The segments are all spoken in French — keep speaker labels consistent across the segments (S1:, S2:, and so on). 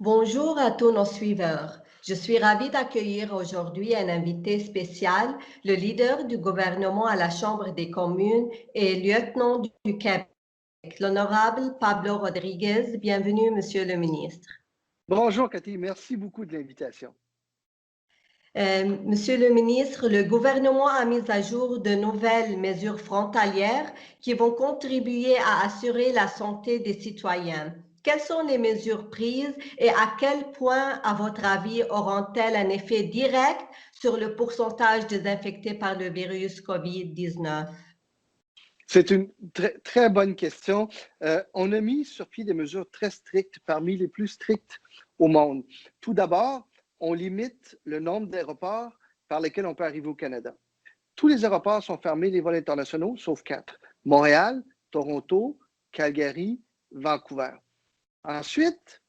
S1: Bonjour à tous nos suiveurs. Je suis ravie d'accueillir aujourd'hui un invité spécial, le leader du gouvernement à la Chambre des communes et lieutenant du Québec, l'honorable Pablo Rodriguez. Bienvenue, Monsieur le ministre.
S2: Bonjour, Cathy. Merci beaucoup de l'invitation.
S1: Monsieur le ministre, le gouvernement a mis à jour de nouvelles mesures frontalières qui vont contribuer à assurer la santé des citoyens. Quelles sont les mesures prises et à quel point, à votre avis, auront-elles un effet direct sur le pourcentage des infectés par le virus COVID-19?
S2: C'est une très bonne question. On a mis sur pied des mesures très strictes, parmi les plus strictes au monde. Tout d'abord, on limite le nombre d'aéroports par lesquels on peut arriver au Canada. Tous les aéroports sont fermés, les vols internationaux, sauf 4. Montréal, Toronto, Calgary, Vancouver. Ensuite,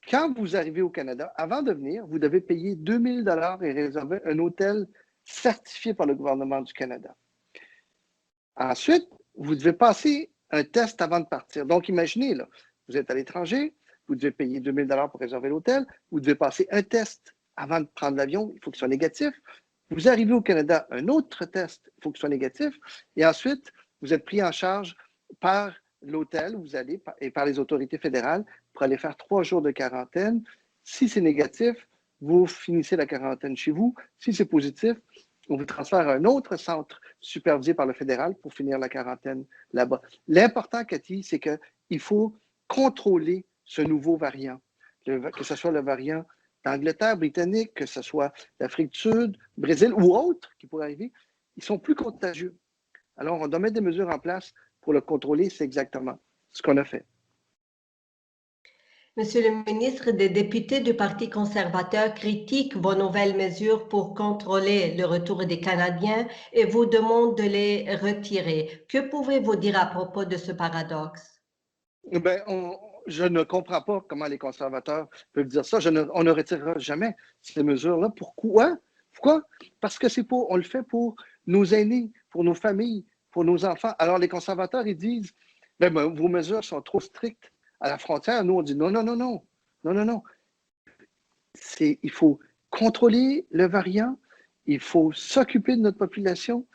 S2: quand vous arrivez au Canada, avant de venir, vous devez payer 2 000 $ et réserver un hôtel certifié par le gouvernement du Canada. Ensuite, vous devez passer un test avant de partir. Donc, imaginez, là, vous êtes à l'étranger, vous devez payer 2 000 $ pour réserver l'hôtel, vous devez passer un test avant de prendre l'avion, il faut qu'il soit négatif. Vous arrivez au Canada, un autre test, il faut qu'il soit négatif. Et ensuite, vous êtes pris en charge par l'hôtel où vous allez et par les autorités fédérales pour aller faire 3 jours de quarantaine. Si c'est négatif, vous finissez la quarantaine chez vous. Si c'est positif, on vous transfère à un autre centre supervisé par le fédéral pour finir la quarantaine là-bas. L'important, Cathy, c'est qu'il faut contrôler ce nouveau variant, que ce soit le variant d'Angleterre, britannique, que ce soit d'Afrique du Sud, Brésil ou autres qui pourraient arriver. Ils sont plus contagieux. Alors, on doit mettre des mesures en place pour le contrôler. C'est exactement ce qu'on a fait.
S1: Monsieur le ministre, des députés du Parti conservateur critiquent vos nouvelles mesures pour contrôler le retour des Canadiens et vous demandent de les retirer. Que pouvez-vous dire à propos de ce paradoxe?
S2: Ben, je ne comprends pas comment les conservateurs peuvent dire ça. On ne retirera jamais ces mesures-là. Pourquoi? Pourquoi? Parce que on le fait pour nos aînés, pour nos familles, pour nos enfants. Alors, les conservateurs, ils disent, vos mesures sont trop strictes à la frontière. Nous, on dit non, non, non, non, non, non, non. Il faut contrôler le variant, il faut s'occuper de notre population,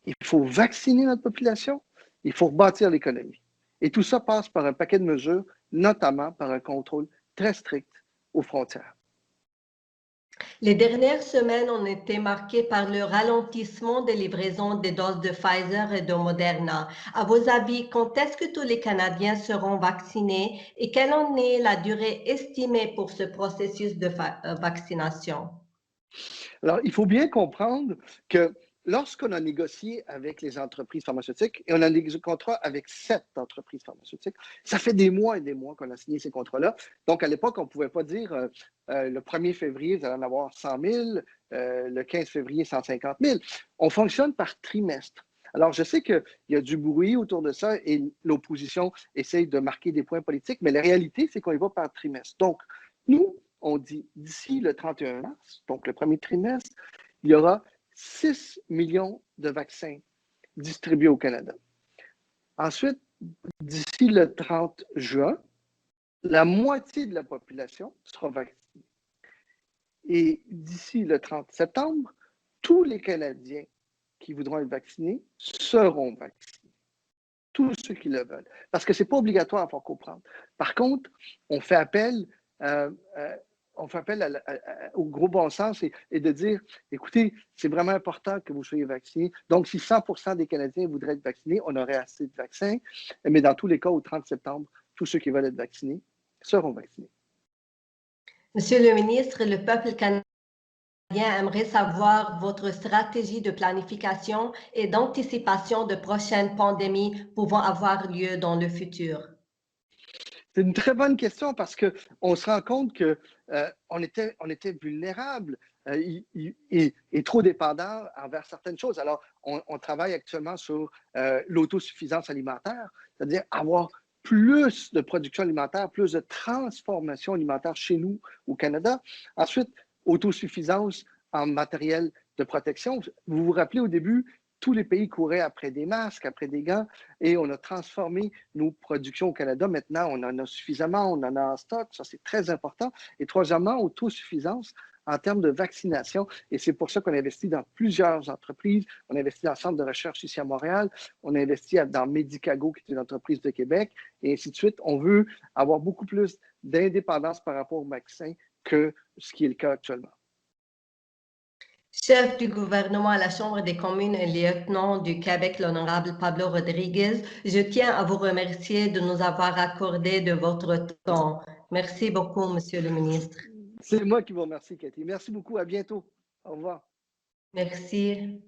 S2: il faut vacciner notre population, il faut rebâtir l'économie. Et tout ça passe par un paquet de mesures, notamment par un contrôle très strict aux frontières.
S1: Les dernières semaines ont été marquées par le ralentissement des livraisons des doses de Pfizer et de Moderna. À vos avis, quand est-ce que tous les Canadiens seront vaccinés et quelle en est la durée estimée pour ce processus de vaccination?
S2: Alors, il faut bien comprendre que lorsqu'on a négocié avec les entreprises pharmaceutiques, et on a négocié un contrat avec 7 entreprises pharmaceutiques, ça fait des mois et des mois qu'on a signé ces contrats-là. Donc, à l'époque, on ne pouvait pas dire le 1er février, vous allez en avoir 100 000, le 15 février, 150 000. On fonctionne par trimestre. Alors, je sais qu'il y a du bruit autour de ça et l'opposition essaye de marquer des points politiques, mais la réalité, c'est qu'on y va par trimestre. Donc, nous, on dit d'ici le 31 mars, donc le premier trimestre, il y aura 6 millions de vaccins distribués au Canada. Ensuite, d'ici le 30 juin, la moitié de la population sera vaccinée. Et d'ici le 30 septembre, tous les Canadiens qui voudront être vaccinés seront vaccinés. Tous ceux qui le veulent. Parce que ce n'est pas obligatoire, il faut comprendre. Par contre, on fait appel au gros bon sens et de dire, écoutez, c'est vraiment important que vous soyez vaccinés. Donc, si 100% des Canadiens voudraient être vaccinés, on aurait assez de vaccins. Mais dans tous les cas, au 30 septembre, tous ceux qui veulent être vaccinés seront vaccinés.
S1: Monsieur le ministre, le peuple canadien aimerait savoir votre stratégie de planification et d'anticipation de prochaines pandémies pouvant avoir lieu dans le futur.
S2: C'est une très bonne question parce qu'on se rend compte qu'on était vulnérable et trop dépendant envers certaines choses. Alors, on travaille actuellement sur l'autosuffisance alimentaire, c'est-à-dire avoir plus de production alimentaire, plus de transformation alimentaire chez nous au Canada. Ensuite, autosuffisance en matériel de protection. Vous vous rappelez au début, tous les pays couraient après des masques, après des gants, et on a transformé nos productions au Canada. Maintenant, on en a suffisamment, on en a en stock, ça c'est très important. Et troisièmement, autosuffisance en termes de vaccination. Et c'est pour ça qu'on investit dans plusieurs entreprises. On investit dans le centre de recherche ici à Montréal. On investit dans Medicago, qui est une entreprise de Québec, et ainsi de suite. On veut avoir beaucoup plus d'indépendance par rapport au vaccin que ce qui est le cas actuellement.
S1: Chef du gouvernement à la Chambre des communes et lieutenant du Québec, l'honorable Pablo Rodriguez, je tiens à vous remercier de nous avoir accordé de votre temps. Merci beaucoup, Monsieur le ministre.
S2: C'est moi qui vous remercie, Cathy. Merci beaucoup. À bientôt. Au revoir.
S1: Merci.